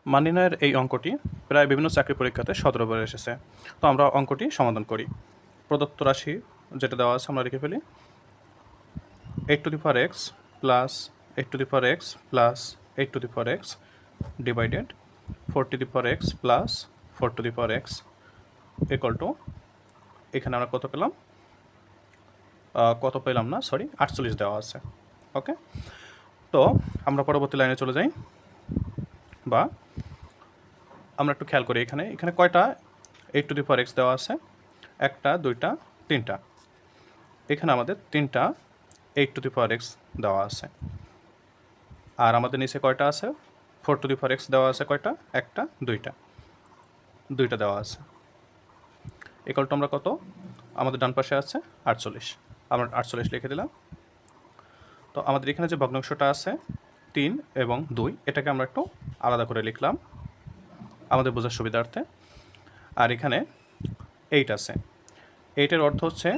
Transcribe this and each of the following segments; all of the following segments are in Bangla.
মান নির্ণয়ের এই অঙ্কটি প্রায় বিভিন্ন চাকরি পরীক্ষাতে 17 বার এসেছে। তো আমরা অঙ্কটি সমাধান করি। প্রদত্ত রাশি যেটা দেওয়া আছে আমরা লিখে ফেলি 8 to the power x plus 8 to the power x plus 8 to the power x divided 4 to the power x plus 4 to the power x equal to এখানে আমরা কত পেলাম, না সরি 48 দেওয়া আছে। ওকে, তো আমরা পরবর্তী লাইনে চলে যাই, বা আমরা একটু খেয়াল করি এখানে কয়টা 8 টু দি পাওয়ার x দেওয়া আছে, একটা দুইটা তিনটা। এখানে আমাদের তিনটা 8 টু দি পাওয়ার x দেওয়া আছে। আর আমাদের নিচে কয়টা আছে, 4 টু দি পাওয়ার x দেওয়া আছে কয়টা, একটা দুইটা দেওয়া আছে। ইকুয়াল টু আমরা কত, আমাদের ডান পাশে আছে 48, আমরা 48 লিখে দিলাম। তো আমাদের এখানে যে ভগ্নাংশটা আছে 3 এবং 2, এটাকে আমরা একটু আলাদা করে লিখলাম আমাদের বোঝার সুবিধার্থে। আর এখানে 8 আছে, 8-এর অর্থ হচ্ছে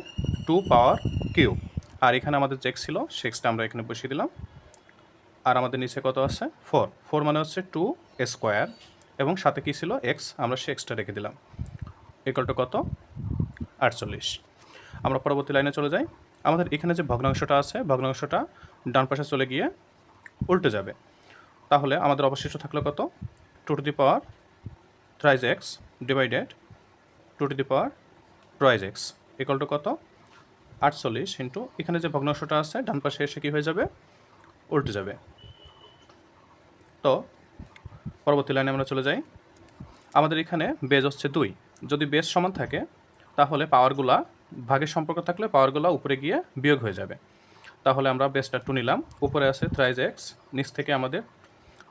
2 পাওয়ার কিউব। আর এখানে আমাদের যে x ছিল সে xটা আমরা এখানে বসিয়ে দিলাম। আর আমাদের নিচে কত আছে, 4 মানে হচ্ছে 2 স্কোয়ার, এবং সাথে কী ছিল x, আমরা সে xটা রেখে দিলাম। ইকুয়াল টু কত, 48। আমরা পরবর্তী লাইনে চলে যাই। আমাদের এখানে যে ভগ্নাংশটা আছে, ভগ্নাংশটা ডান পাশে চলে গিয়ে উল্টে যাবে। তাহলে আমাদের অবশিষ্ট থাকলো কত, 2 to the power থ্রাইজ x divided 2 to the power tries x equal to কত, 48 ইন্টু এখানে যে ভগ্নাংশটা আছে ডান পাশে এসে কী হয়ে যাবে, উল্টে যাবে। তো পরবর্তী লাইনে আমরা চলে যাই। আমাদের এখানে বেজ হচ্ছে 2, যদি বেজ সমান থাকে তাহলে পাওয়ারগুলা ভাগের সম্পর্ক থাকলে পাওয়ারগুলা উপরে গিয়ে বিয়োগ হয়ে যাবে। তাহলে আমরা বেজটা 2 নিলাম, উপরে আছে থ্রাইজ x, নিচ থেকে আমাদের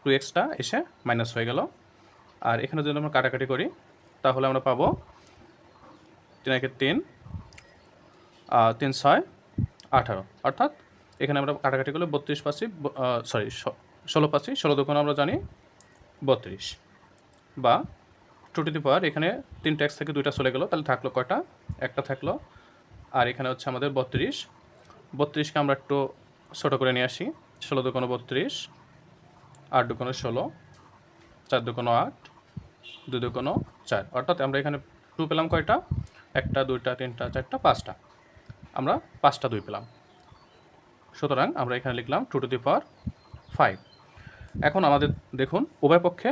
2xটা এসে মাইনাস হয়ে গেল। আর এখানে যদি আমরা কাটাকাটি করি তাহলে আমরা পাবো 3 একে 3, 3 6 18, অর্থাৎ এখানে আমরা কাটাকাটি করলে 32 পাচ্ছি, সরি 16 পাচ্ছি, 16 দুগুণ আমরা জানি 32, বা 2 টু দি পাওয়ার এখানে 3টা x থেকে 2টা চলে গেল, তাহলে থাকলো কয়টা, একটা থাকলো। আর এখানে হচ্ছে আমাদের 32কে আমরা একটু ছোটো করে নিয়ে আসি, 16 দুগুণ 32, 8 দুগুণ 16, 4 দুগুণ 8, 2 দুগুণ 4, অর্থাৎ আমরা এখানে 2 পেলাম কয়টা, একটা দুইটা তিনটা চারটা পাঁচটা, আমরা 5টা 2 পেলাম। সুতরাং আমরা এখানে লিখলাম 2 টু দি পাওয়ার 5। এখন আমাদের দেখুন উভয় পক্ষে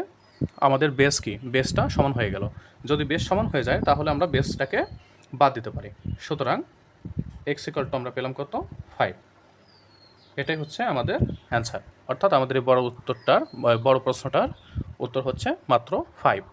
আমাদের বেস কি, বেসটা সমান হয়ে গেল। যদি বেস সমান হয়ে যায় তাহলে আমরা বেসটাকে বাদ দিতে পারি। সুতরাং x ইকুয়াল টু আমরা পেলাম কত, 5। এটাই হচ্ছে আমাদের অ্যান্সার, অর্থাৎ আমাদের এই বড় প্রশ্নটার উত্তর হচ্ছে মাত্র 5।